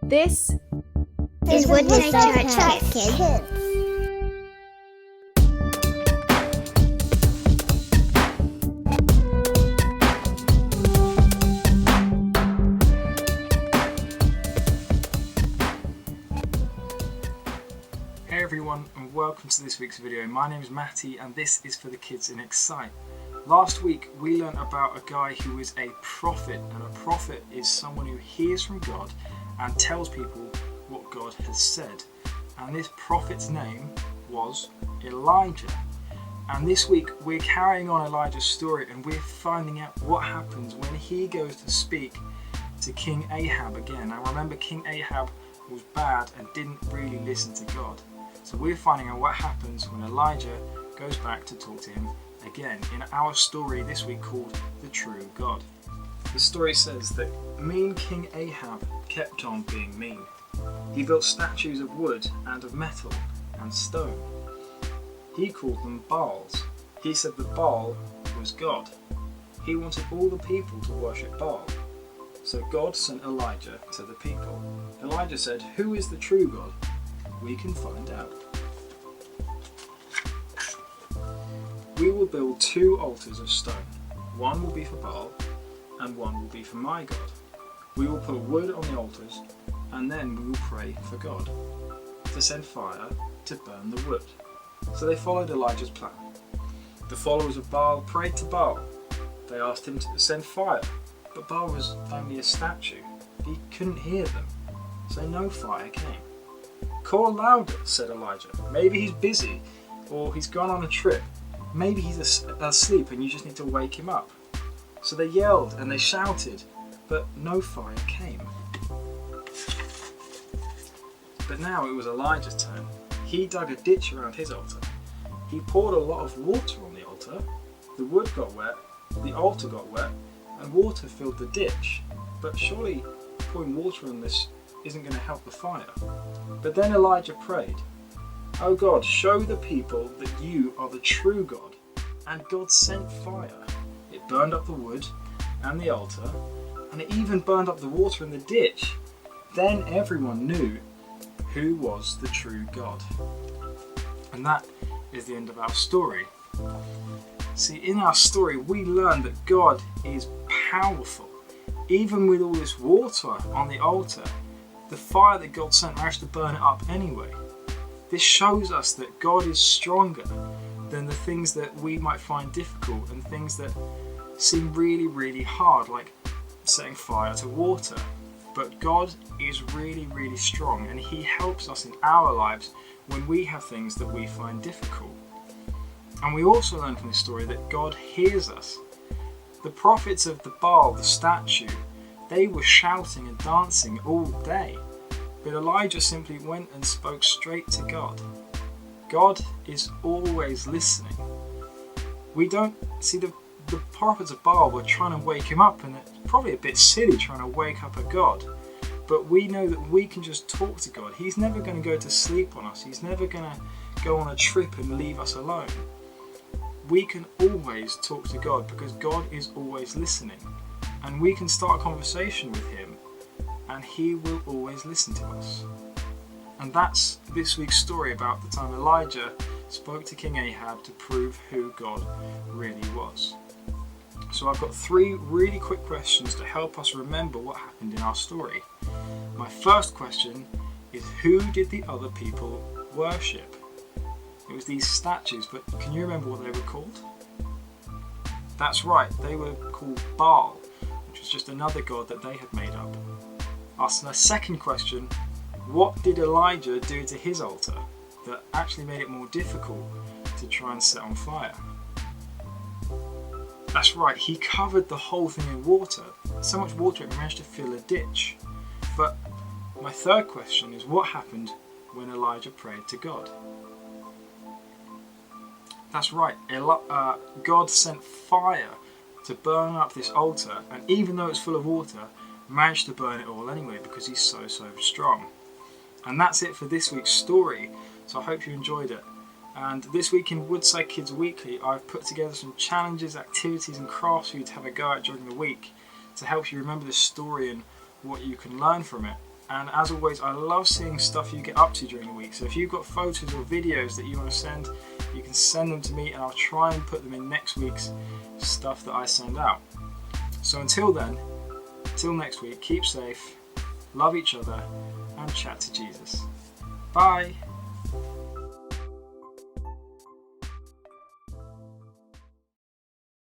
This is Woodside Church Kids. Hey everyone, and welcome to this week's video. My name is Matty and this is for the kids in Excite. Last week we learned about a guy who is a prophet, and a prophet is someone who hears from God and tells people what God has said. And this prophet's name was Elijah. And this week we're carrying on Elijah's story and we're finding out what happens when he goes to speak to King Ahab again. Now remember, King Ahab was bad and didn't really listen to God. So we're finding out what happens when Elijah goes back to talk to him again in our story this week called The True God. The story says that mean King Ahab kept on being mean. He built statues of wood and of metal and stone. He called them Baals. He said that Baal was God. He wanted all the people to worship Baal. So God sent Elijah to the people. Elijah said, "Who is the true God? We can find out. We will build 2 altars of stone. One will be for Baal and one will be for my God. We will put wood on the altars and then we will pray for God to send fire to burn the wood." So they followed Elijah's plan. The followers of Baal prayed to Baal. They asked him to send fire, but Baal was only a statue. He couldn't hear them, so no fire came. "Call louder," said Elijah. "Maybe he's busy, or he's gone on a trip. Maybe he's asleep and you just need to wake him up." So they yelled and they shouted, but no fire came. But now it was Elijah's turn. He dug a ditch around his altar. He poured a lot of water on the altar. The wood got wet, the altar got wet, and water filled the ditch. But surely pouring water on this isn't going to help the fire. But then Elijah prayed, "Oh God, show the people that you are the true God." And God sent fire. It burned up the wood and the altar, and it even burned up the water in the ditch. Then everyone knew who was the true God. And that is the end of our story. See, in our story we learn that God is powerful. Even with all this water on the altar, the fire that God sent managed to burn it up anyway. This shows us that God is stronger than the things that we might find difficult and things that seem really, really hard, like setting fire to water. But God is really, really strong, and He helps us in our lives when we have things that we find difficult. And we also learn from this story that God hears us. The prophets of the Baal, the statue, they were shouting and dancing all day. But Elijah simply went and spoke straight to God. God is always listening. We don't see the prophets of Baal were trying to wake him up, and it's probably a bit silly trying to wake up a God. But we know that we can just talk to God. He's never going to go to sleep on us. He's never going to go on a trip and leave us alone. We can always talk to God because God is always listening. And we can start a conversation with Him and He will always listen to us. And that's this week's story about the time Elijah spoke to King Ahab to prove who God really was. So I've got 3 really quick questions to help us remember what happened in our story. My first question is, who did the other people worship? It was these statues, but can you remember what they were called? That's right, they were called Baal, which was just another god that they had made up. Ask my second question, what did Elijah do to his altar that actually made it more difficult to try and set on fire? That's right, he covered the whole thing in water. So much water it managed to fill a ditch. But my third question is, what happened when Elijah prayed to God? That's right, God sent fire to burn up this altar, and even though it's full of water, managed to burn it all anyway because He's so strong. And that's it for this week's story, so I hope you enjoyed it. And this week in Woodside Kids Weekly, I've put together some challenges, activities and crafts for you to have a go at during the week to help you remember this story and what you can learn from it. And as always, I love seeing stuff you get up to during the week. So if you've got photos or videos that you want to send, you can send them to me and I'll try and put them in next week's stuff that I send out. So until then, till next week, keep safe, love each other, and chat to Jesus. Bye!